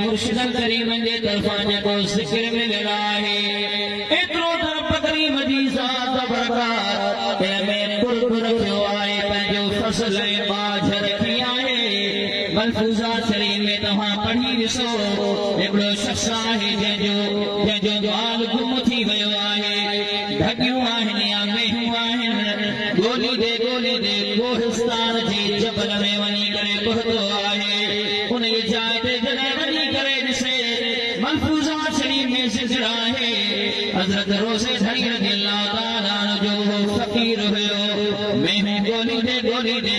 मुर्शिदल करीम जे तरफा जेको ज़िक्र मिलना है एतरो तरफ करीम जी ज़ात बरकत में कुर्ब रखियो आहे पंहिंजो फसल बाझ रखी आहे मलफूज़ा शरीफ में तव्हां पढ़ी ॾिसो हिकिड़ो शख़्स आहे जंहिंजो ॿाल गुम थी वियो आहे ढगियूं आहिनि या मेहूं आहिनि ॻोल्हींदे कोहिस्तान जे जबल में वञी करे पहुतो आहे उन जाइ ते जॾहिं वञी करे ॾिसे मलफूज़ा शरीफ में ज़िक्र आहे हज़रत रोज़े धणी रज़ियल्लाहु ताला अन्हु जो फ़क़ीर हुयो मेहूं ॻोल्हींदे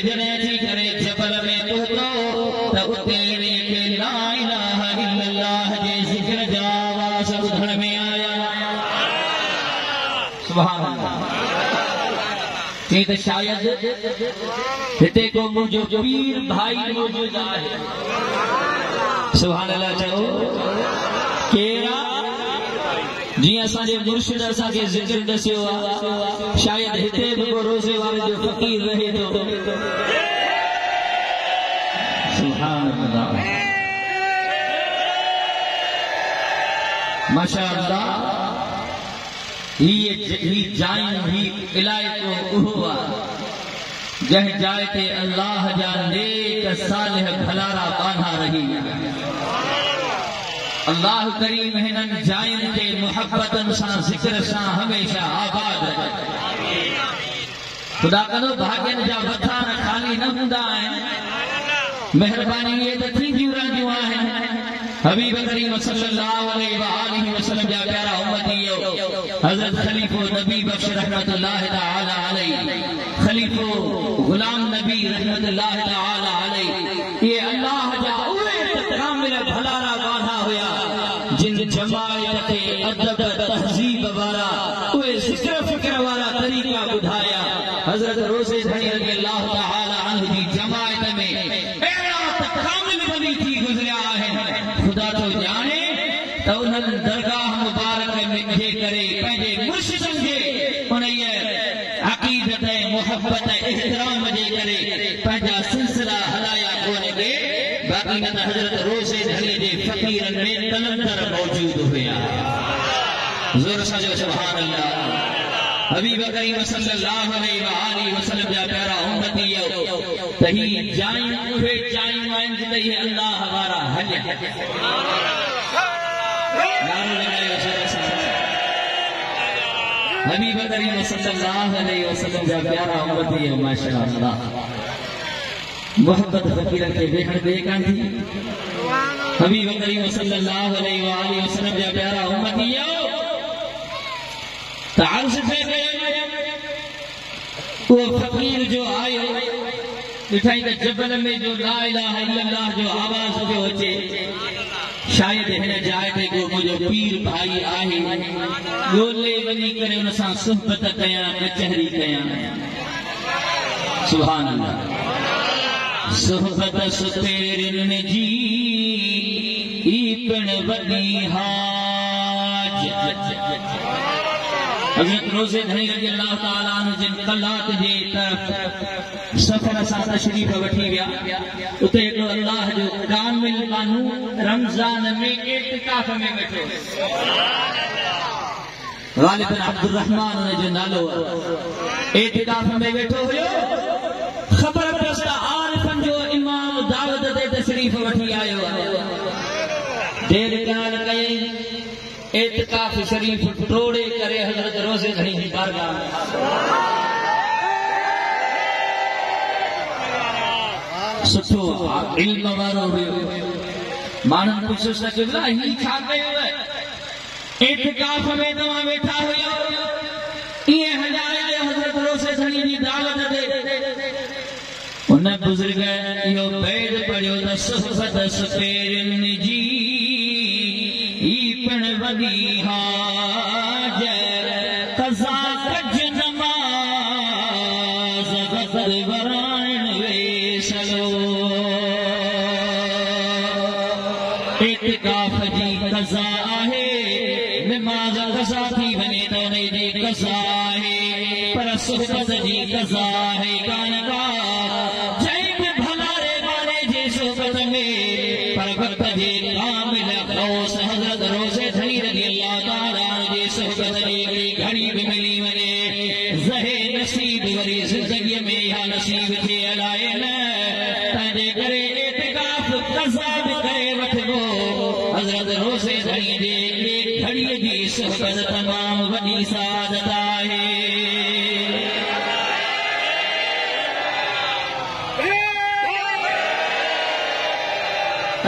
जॾहिं अची करे जबल में पहुतो त उते के ला इलाहा इल्लल्लाह जे ज़िक्र जा आवाज़ ॿुधण में आया। सुभान अल्लाह। चई त शायदि हिते को मुंहिंजो पीर भाई मौजूद आहे। सुभान अल्लाह। चओ केरा जीअं असांजे मुर्शिद असांखे ज़िक्र दसियो आहे शायदि हिते बि को रोज़े वारे जो फ़क़ीर रहे थो। सुभान अल्लाह। माशाअल्लाह। ही जायूं ही इलाइक़ो उहो आहे जंहिं जाइ ते अल्लाह जा नेक सालिह भलारा बांधा रही। अल्लाह करीम हिननि जायुनि ते मुहब्बतनि सां ज़िक्र सां हमेशा आबाद रखे। ख़ुदा कंदो भाग्यनि जा वधार ख़ाली न हूंदा आहिनि महिरबानी इहे त थींदियूं रहंदियूं आहिनि। हबीब करीम सल्लल्लाहु अलैहि वसल्लम जा प्यारा उम्मतियो हज़रत खलीफो नबी बख्श रहमतुल्लाह तआला अलैहि खलीफो गुलाम नबी रहमतुल्लाह तआला अलैहि ये अल्लाह जा उहे कामिल भलारा बांधा हुया जिन जमायत ते अदब तहज़ीब वारा उहे ज़िक्र फ़िक्र वारा तरीक़ा ॿुधाया। हज़रत रोज़े धणी रज़ियल्लाहु तआला अन्हु जी जमायत में अहिड़ा कामिल वली थी गुज़रिया आहिनि। खुदा तो जाने त उन्हनि दरगाह मुबारक में जे करे पंहिंजे मुर्शिदनि जे उन अक़ीदत मोहब्बत एहतराम जे करे पंहिंजा सिलसिला हलाया कोन के बाक़ी न त हज़रत रोज़े धणी जे फ़क़ीरनि में कलंदर मौजूद हुया। ज़ोर सां चओ सुभान अल्लाह। हबीब करीम सल्लल्लाहु अलैहि वसल्लम जा प्यारा उम्मतियो त ही जायूं उहे जायूं आहिनि जिते ही अल्लाह वारा हलिया। हबीब करीम सल्लल्लाहु अलैहि वसल्लम जा प्यारा उम्मतियो माशाअल्लाह मोहब्बत फ़क़ीरनि खे वेहण ॾे कान थी। हबीब करीम सल्लल्लाहु अलैहि वसल्लम जा प्यारा उम्मतियो त अर्ज़ थे वो फ़क़ीर जो आयो ॾिठई त जबल में जो ला इलाहा इल्लल्लाह जो आवाज़ जो अचे शायदि हिन जाइ ते को मुंहिंजो पीर भाई आहे ॻोल्हे वञी करे हुन सां सुहबत कयां कचहरी कयां। सुभान अल्लाह। सुहबत सुतेरिन जी ई पिण वॾी हाज। हज़रत रोज़े धणी रज़ियल्लाहु ताला अन्हु जिन कलात जे तरफ़ सफ़र सां तशरीफ़ वठी विया उते हिकिड़ो अल्लाह जो कामिल माण्हू रमज़ान में एतिकाफ़ में वेठो गालिब बिन अब्दुर रहमान उन जो नालो एतिकाफ़ में वेठो हुयो। ख़बर पियसि त आरिफ़नि जो इमाम दावत ते तशरीफ़ वठी आयो आहे। देर कान कयई एतिकाफ़ शरीफ टोड़े करे हज़रत रोज़े धणी जी बारगाह सुठो इल्म वारो हुयो। माण्हुनि पुछियोसि त क़िबला ही छा कयो एतिकाफ़ में तव्हां वेठा हुयो ईअं हलाया हज़रत रोज़े धणी जी दावत ते। उन बुज़ुर्ग इहो बैद पढ़ियो त सुहबत अथस पेरन जी ई पण वॾी हाज कज़ा कज नमाज़ गज़र वराइण वेसलो इतिकाफ़ जी कज़ा आहे नमाज़ कज़ा थी वञे त उन जी कज़ा आहे पर सुहबत जी कज़ा आहे कान का जंहिं बि भलारे वारे जे सुहबत में पर वक़्त जे कामिल ग़ौस हज़रत रोज़े धनी रज़ी अल्लाह ताला जे सुहबत जी घड़ी बि मिली वञे ज़हे नसीब वरी ज़िंदगीअ में इहा नसीब थियल आहे न तंहिंजे करे इतिकाफ़ कज़ा बि करे वठिबो हज़रत रोज़े धनी जे घड़ीअ जी सुहबत तमामु वॾी सादत आहे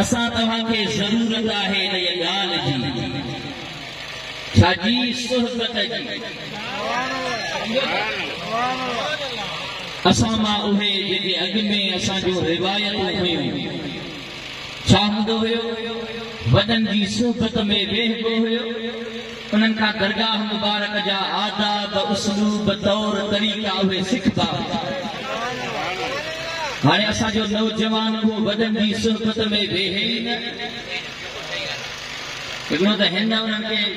असां तव्हांखे ज़रूरत आहे इन ॻाल्हि जी छाजी सुहबत जी असां मां उहे जेके अॻु में असांजो रिवायतूं हुयूं छा हूंदो हुयो वॾनि जी सुहबत में वेहबो हुयो उन्हनि खां दरगाह मुबारक जा आदाब उसलूब तौर तरीक़ा उहे सिखबा हाणे असांजो नौजवान को वॾनि जी सुहबत में वेहे ई न हिकिड़ो त हिन उन्हनि खे